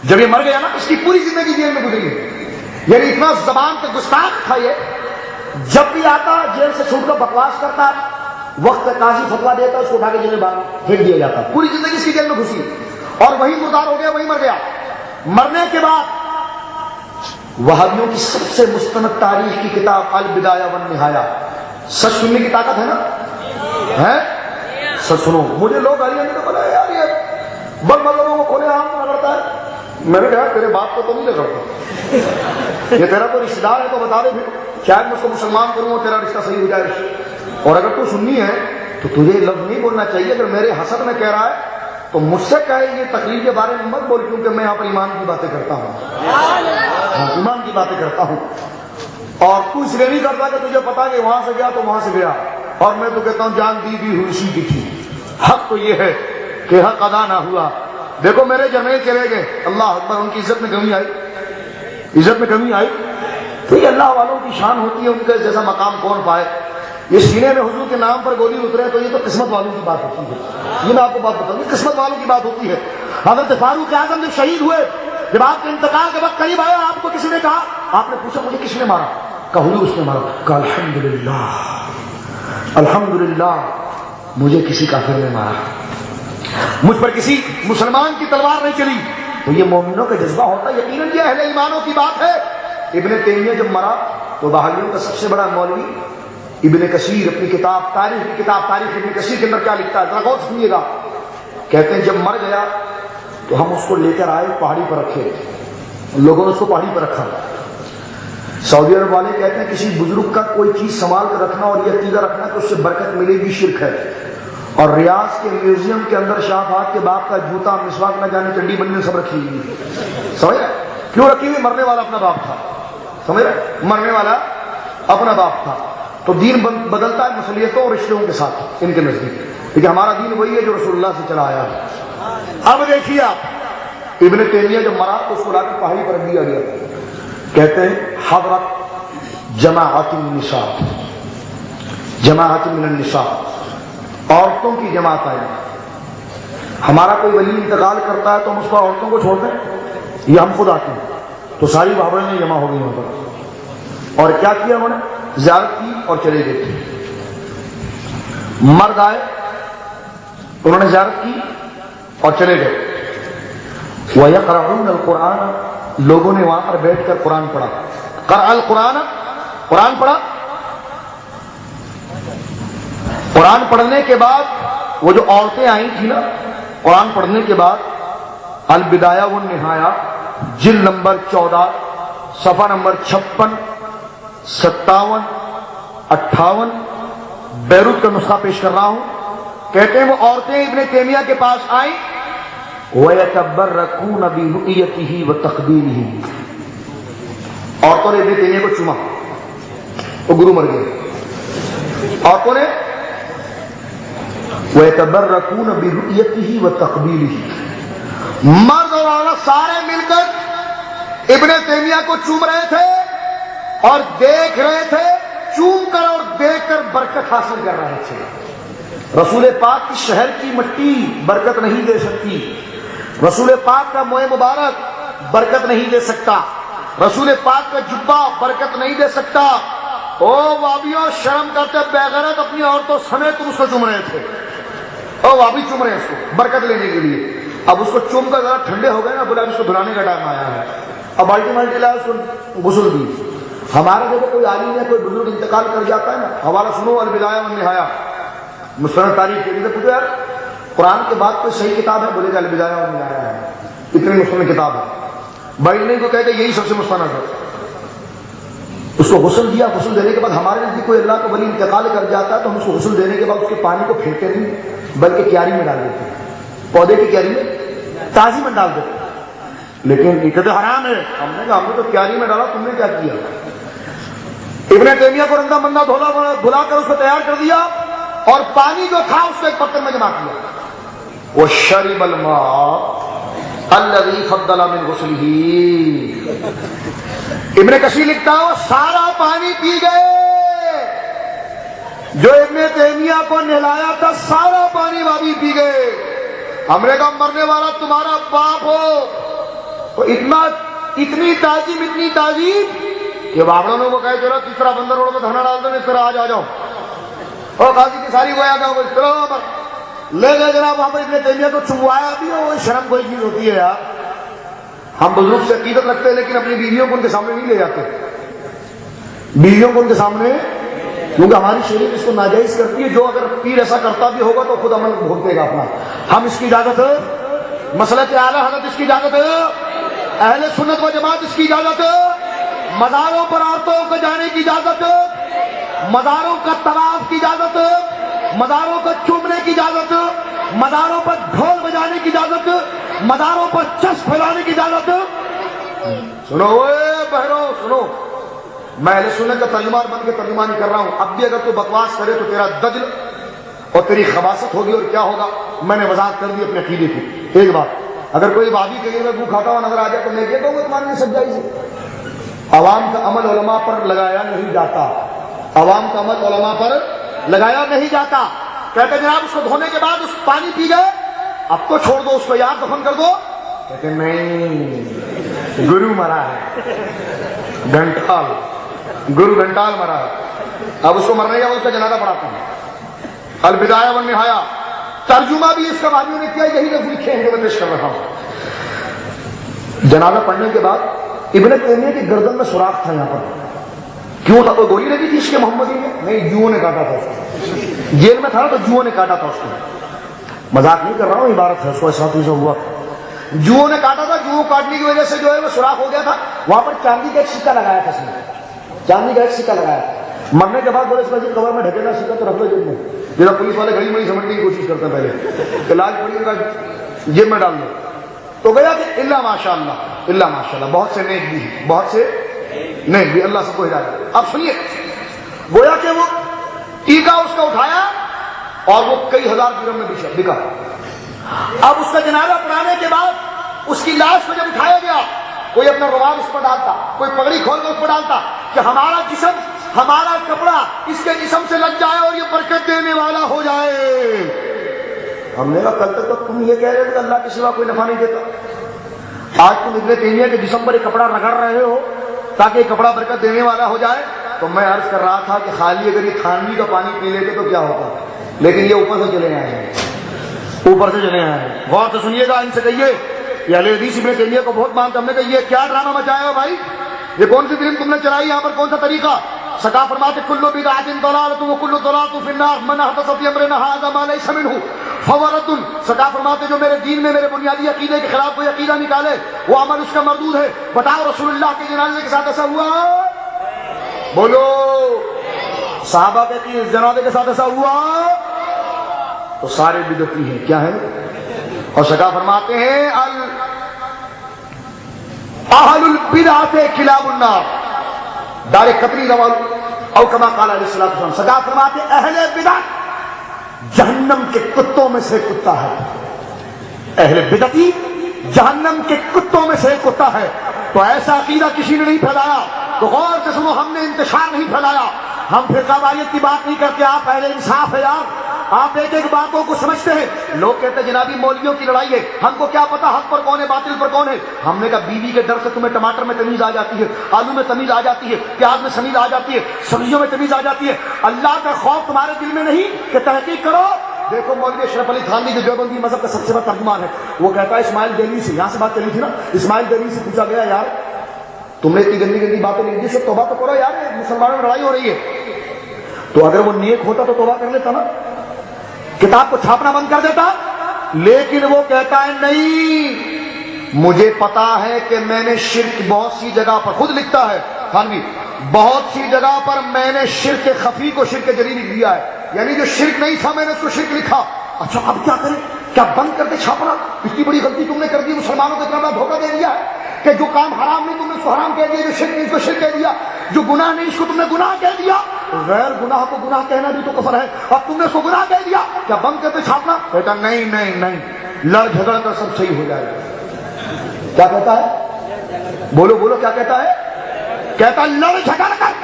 جب یہ مر گیا نا اس کی پوری زندگی جیل میں گزری ہے، یعنی اتنا زبان کا گستاخ تھا یہ، جب بھی آتا جیل سے چھوٹ کر بکواس کرتا، وقت کا قاضی فتوا دیتا اس کو اٹھا کے جیل میں باہر پھینک دیا جاتا، پوری زندگی اس کی جیل میں گھسی اور وہی مردار ہو گیا، وہی مر گیا۔ مرنے کے بعد وہابیوں کی سب سے مستند تاریخ کی کتاب البدایہ والنہایہ، سچ سننے کی طاقت ہے نا، ہے سچ سنو۔ مجھے لوگ آئیے نے بولا یار یہ بڑھ لوگوں کو کھولے عام رگڑتا ہے، میں نے کہا تیرے باپ کو تو نہیں رگڑتا، یہ تیرا کوئی رشتہ دار ہے تو بتا دے، پھر شاید میں اس کو مسلمان کروں اور تیرا رشتہ صحیح ہو جائے رشتہ۔ اور اگر تو سنی ہے تو تجھے یہ لفظ نہیں بولنا چاہیے، اگر میرے حسد میں کہہ رہا ہے تو مجھ سے کہے یہ تقریر کے بارے میں مت بول، کیونکہ میں یہاں پر ایمان کی باتیں کرتا ہوں، ایمان کی باتیں کرتا ہوں، اور تو اس لیے نہیں کرتا کہ تجھے پتا کہ وہاں سے گیا تو وہاں سے گیا، اور میں تو کہتا ہوں جان دی بھی ہوئی اسی کی تھی۔ حق تو یہ ہے کہ حق ادا نہ ہوا۔ دیکھو میرے جرنیل چلے گئے، اللہ اکبر، ان کی عزت میں کمی آئی، عزت میں کمی آئی، تو یہ اللہ والوں کی شان ہوتی ہے، ان کا جیسا مقام کون پائے۔ یہ سینے میں حضور کے نام پر گولی اترے تو یہ تو قسمت والوں کی بات ہوتی ہے، یہ میں آپ کو بات بتاؤں، یہ قسمت والوں کی بات ہوتی ہے۔ حضرت فاروق اعظم جب شہید ہوئے، جب آپ کے انتقال کے وقت قریب آیا، آپ کو کسی نے کہا، آپ نے پوچھا مجھے کس نے مارا؟ کہا حضور اس نے مارا۔ کہا الحمدللہ الحمدللہ مجھے کسی کافر نے مارا، مجھ پر کسی مسلمان کی تلوار نہیں چلی۔ تو یہ مومنوں کا جذبہ ہوتا ہے، یقیناً یہ اہل ایمانوں کی بات ہے۔ ابن تیمیہ جب مرا تو بہائیوں کا سب سے بڑا مولوی ابن کثیر اپنی کتاب تاریخ کی کتاب تاریخ ابن کثیر کے اندر کیا لکھتا ہے ذرا غور سنیے گا۔ کہتے ہیں جب مر گیا تو ہم اس کو لے کر آئے، پہاڑی پر رکھے، لوگوں نے اس کو پہاڑی پر رکھا۔ سعودی عرب والے کہتے ہیں کسی بزرگ کا کوئی چیز سنبھال کر رکھنا اور یہ عقیدہ رکھنا کہ اس سے برکت ملے گی شرک ہے۔ اور ریاض کے میوزیم کے اندر شاہ فہد کے باپ کا جوتا، مسواک، نہ جانے چنڈی بننے سب رکھی ہوئی، سمجھ رہے کیوں رکھی ہوئی؟ مرنے والا اپنا باپ تھا، سمجھ رہے، مرنے والا اپنا باپ تھا۔ تو دین بدلتا ہے مسلیتوں اور رشتوں کے ساتھ ان کے نزدیک، لیکن ہمارا دین وہی ہے جو رسول اللہ سے چلا آیا ہے۔ اب دیکھیے آپ، ابن تیمیہ جب مرا تو اس کو لا کر پہاڑی پر رکھ دیا گیا۔ کہتے ہیں حضرت جماعت النساء، جماعت من النساء، عورتوں کی جماعت آئی۔ ہمارا کوئی ولی انتقال کرتا ہے تو ہم اس کو عورتوں کو چھوڑ دیں، یہ ہم خود آتے ہیں؟ تو ساری بابریں جمع ہو گئی وہاں پر، اور کیا کیا انہوں نے؟ زیارت کی اور چلے گئے تھے۔ مرد آئے، انہوں نے زیارت کی اور چلے گئے۔ وَيَقْرَعُونَ الْقُرْآنَ، لوگوں نے وہاں پر بیٹھ کر قرآن پڑھا، قرأ القرآن، قرآن پڑھا۔ قرآن پڑھنے کے بعد وہ جو عورتیں آئی تھی نا، قرآن پڑھنے کے بعد البدایہ والنہایہ جلد نمبر 14 صفحہ نمبر 56 57 58 بیروت کا نسخہ پیش کر رہا ہوں۔ کہتے ہیں وہ عورتیں ابن تیمیہ کے پاس آئیں، وَيَتَبَرَّكُونَ بِرُؤْيَتِهِ وَتَقْبِيلِهِ، عورتوں نے ابن تیمیہ کو چوما، وہ گرو مر گئے۔ عورتوں نے وَيَتَبَرَّكُونَ بِرُؤْيَتِهِ وَتَقْبِيلِهِ، مرد اور عورت سارے مل کر ابن تیمیہ کو چوم رہے تھے اور دیکھ رہے تھے، چوم کر اور دیکھ کر برکت حاصل کر رہے تھے۔ رسول پاک کی شہر کی مٹی برکت نہیں دے سکتی، رسول پاک کا موئے مبارک برکت نہیں دے سکتا، رسول پاک کا جبہ برکت نہیں دے سکتا۔ او وابیوں، شرم کرتے بغیرت اپنی عورتوں سمیت تم اس کو چوم رہے تھے، او وابی چوم رہے ہیں اس کو برکت لینے کے لیے۔ اب اس کو چوم کر ذرا ٹھنڈے ہو گئے نا، بولا اس کو دھلانے کا ٹائم آیا ہے، اب بالٹی مالٹی لایا، اس کو غسل دی۔ ہمارے جب کوئی عالم ہے، کوئی بزرگ انتقال کر جاتا ہے نا، حوالہ سنو البدایہ والنہایہ مستند تاریخ کے لیے، پوچھو یار قرآن کے بعد کوئی صحیح کتاب ہے؟ بولے گا البدایہ والنہایہ ہے، اتنی مستند کتاب ہے۔ بائبل کو کہتے یہی سب سے مستند ہے۔ اس کو غسل دیا، غسل دینے کے بعد ہمارے نزدیک کوئی اللہ کا ولی انتقال کر جاتا ہے تو ہم اس کو غسل دینے کے بعد اس کے پانی کو پھینکتے نہیں، بلکہ کیاری میں ڈال دیتے ہیں، پودے کی کیاری میں، تازی میں ڈال دیتے ہیں۔ لیکن یہ کہتے حرام ہے، ہم نے کہا ہم نے تو کیاری میں ڈالا، تم نے کیا کیا؟ ابن تیمیہ کو رندا مندا دھلا کر اس کو تیار کر دیا اور پانی جو تھا اس کو ایک برتن میں جمع کیا۔ وَشَرِبَ الْمَاءَ الَّذِي فَضَّلَ مِنْ غُسْلِهِ، ابن کثیر لکھتا ہے وہ سارا پانی پی گئے، جو ابن تیمیہ کو نہلایا تھا سارا پانی وابی پی گئے۔ ہم نے کہا مرنے والا تمہارا باپ ہو. تو اتنی تعظیم کہ بابڑوں نے وہ کہا چلو تیسرا بندر روڈ میں دھنا ڈال دو اس طرح آ جاؤ. اور قاضی کی ساری گویا کہ چلو لے گئے جناب وہاں پر ابن تیمیہ کو چموایا بھی. وہ شرم کوئی چیز ہوتی ہے یار. ہم بزرگ سے عقیدت رکھتے ہیں لیکن اپنی بیویوں کو ان کے سامنے نہیں لے جاتے. بیویوں کو ان کے سامنے, کیونکہ ہماری شریعت اس کو ناجائز کرتی ہے. جو اگر پیر ایسا کرتا بھی ہوگا تو خود عمل بھگتے گا اپنا. ہم اس کی اجازت, مسلک اعلیٰ حضرت اس کی اجازت, اہل سنت و جماعت اس کی اجازت, مزاروں پر عورتوں کو جانے کی اجازت, مزاروں کا طواف کی اجازت, مزاروں کو چومنے کی اجازت, مزاروں پر ڈھول بجانے کی اجازت, مزاروں پر چس پھیلانے کی اجازت. سنو اے بہرو سنو, میں اہل سنت کا ترجمان بن کے ترجمہ نہیں کر رہا ہوں. اب بھی اگر تو بکواس کرے تو تیرا دجل اور تیری خباثت ہوگی. اور کیا ہوگا میں نے وضاحت کر دی اپنے عقیدے کی. ایک بات, اگر کوئی وادی کے لیے میں گو کھاتا ہوا نظر آ جائے تو میں کہتا ہوں کہ تمہارے لیے سب جائز ہے. عوام کا عمل علماء پر لگایا نہیں جاتا. عوام کا عمل علماء پر لگایا نہیں جاتا. کہتے جناب اس کو دھونے کے بعد اس پانی پی گئے, اب تو چھوڑ دو اس کو, یاد دفن کر دو. کہتے نہیں, گرو مرا ہے, گھنٹال, گرو گھنٹال مرا ہے. اب اس کو مرنے کے بعد اس کا جنازہ پڑھاتے ہیں. البدایہ والنہایہ ترجمہ بھی اس کا بھائیوں نے کیا, یہی لفظ لکھے ہیں جو میں پیش کر رہا ہوں. جنازہ پڑھنے کے بعد ابن تیمیہ کی گردن میں سوراخ تھا. یہاں پر کیوں تھا؟ کوئی گولی لگی تھی اس کے محمدی میں؟ نہیں, جوؤں نے کاٹا تھا اس کو. جیل میں تھا نا تو جوؤں نے کاٹا تھا اس کو. مذاق نہیں کر رہا ہوں, عبارت ہے, اس کو ساتھی سے ہوا. جوؤں نے کاٹا تھا. جوؤں کاٹنے کی وجہ سے جو ہے وہ سوراخ ہو گیا تھا. وہاں پر چاندی کا ایک سکہ لگایا تھا اس نے, چاندی کا ایک سکہ لگایا تھا. مرنے کے بعد بولے اس مسجد قبر میں ڈھکے گا سکہ تو رکھ لو جیب میں. جب پولیس والے گھڑی مڑی سمجھنے کی کوشش کرتے ہیں پہلے کہ لاج پڑی کا جیب میں ڈال دو. تو گیا کہ اللہ ماشاء اللہ, اللہ ماشاء اللہ, بہت سے نیک بھی ہیں, بہت سے نیک بھی, اللہ سب کو ہدایت. اب سنیے, گویا کہ وہ ٹیکا اس کا اٹھایا اور وہ کئی ہزار درہم میں بکا. اب اس کا جنازہ پڑھانے کے بعد اس کی لاش کو جب اٹھایا گیا, کوئی اپنا رومال اس پر ڈالتا, کوئی پگڑی کھول کر اس پر ڈالتا کہ ہمارا جسم, ہمارا کپڑا اس کے جسم سے لگ جائے اور یہ برکت دینے والا ہو جائے. ہم نے کہا کل تک تو تم یہ کہہ رہے تھے کہ اللہ کے سوا کوئی نفع نہیں دیتا, آج تم ابن تیمیہ کے جسم پر ایک کپڑا رگڑ رہے ہو تاکہ یہ کپڑا برکت دینے والا ہو جائے. تو میں عرض کر رہا تھا کہ خالی اگر یہ تھانوی کا پانی پی لیتے تو کیا ہوتا, لیکن یہ اوپر سے چلے آئے ہیں, اوپر سے چلے آئے ہیں. غور سے سنیے گا, ان سے کہیے یہ اہل حدیث ابن تیمیہ کو بہت مانتے. ہم نے کہا یہ کیا ڈرامہ مچایا ہو بھائی, یہ کون سی فلم تم نے چلائی, یہاں پر کون سا طریقہ. سکا فرماتے کلو بدعۃ ضلالۃ وکل ضلالۃ فی النار من احدث فی امرنا ھذا ما لیس منہ فہو رد. سکا فرماتے جو میرے دین میں میرے بنیادی عقیدے کے خلاف کوئی عقیدہ نکالے وہ عمل اس کا مردود ہے. بتاؤ رسول اللہ کے جنازے کے ساتھ ایسا ہوا؟ بولو, صحابہ کے جنازے کے ساتھ ایسا ہوا؟ تو سارے بدعتی ہیں. کیا ہے؟ اور سکا فرماتے ہیں اہل البدعۃ کلاب النار دار قطری روال او کما قال علیہ الصلوۃ والسلام. سکا فرماتے اہل بدعت جہنم کے کتوں میں سے کتا ہے. اہل بدعتی جہنم کے کتوں میں سے کتا ہے. تو ایسا عقیدہ کسی نے نہیں پھیلایا. تو غور سے سنو, ہم نے انتشار نہیں پھیلایا, ہم فرقہ واریت کی بات نہیں کرتے. آپ اہل انصاف ہے یار, آپ ایک ایک باتوں کو سمجھتے ہیں. لوگ کہتے ہیں جنابی مولویوں کی لڑائی ہے, ہم کو کیا پتا حق پر کون ہے باطل پر کون ہے. ہم نے کہا بیوی کے ڈر سے تمہیں ٹماٹر میں تمیز آ جاتی ہے, آلو میں تمیز آ جاتی ہے, پیاز میں تمیز آ جاتی ہے, سبزیوں میں تمیز آ جاتی ہے. اللہ کا خوف تمہارے دل میں نہیں کہ تحقیق کرو. دیکھو مولوی اشرف علی تھانوی جو دیوبندی مذہب کا سب سے بڑا ترجمان ہے, وہ کہتا ہے اسماعیل دہلوی سے, یہاں سے بات چلی تھی نا, اسماعیل دہلوی سے پوچھا گیا یار تم نے اتنی گندی گندی باتیں نہیں, جس سے توبہ تو کرو یار, مسلمانوں میں لڑائی ہو رہی ہے. تو اگر وہ نیک ہوتا تو توبہ کر لیتا نا, کتاب کو چھاپنا بند کر دیتا. لیکن وہ کہتا ہے نہیں, مجھے پتا ہے کہ میں نے شرک بہت سی جگہ پر, خود لکھتا ہے تھانوی, بہت سی جگہ پر میں نے شرک خفی کو شرک جلی لکھ دیا ہے. یعنی جو شرک نہیں تھا میں نے اس کو شرک لکھا. اچھا اب کیا کریں, کیا بند کر کے چھاپنا؟ اتنی بڑی غلطی تم نے کر دی, مسلمانوں کو اتنا بڑا دھوکہ دے دیا ہے کہ جو کام حرام نہیں تم نے اس کو حرام کہہ دیا, جو شرک نہیں اس کو شرک کہہ دیا, جو گناہ نہیں اس کو تم نے گناہ کہہ دیا. غیر گناہ کو گناہ کہنا بھی تو کفر ہے, اب تم نے اس کو گناہ کہہ دیا, کیا بند کرتے چھاپنا؟ کہتا نہیں نہیں نہیں, لڑ جھگڑ کر سب صحیح ہو جائے گا. کیا کہتا ہے؟ بولو بولو, کیا کہتا ہے؟ کہتا لڑ جھگڑ کر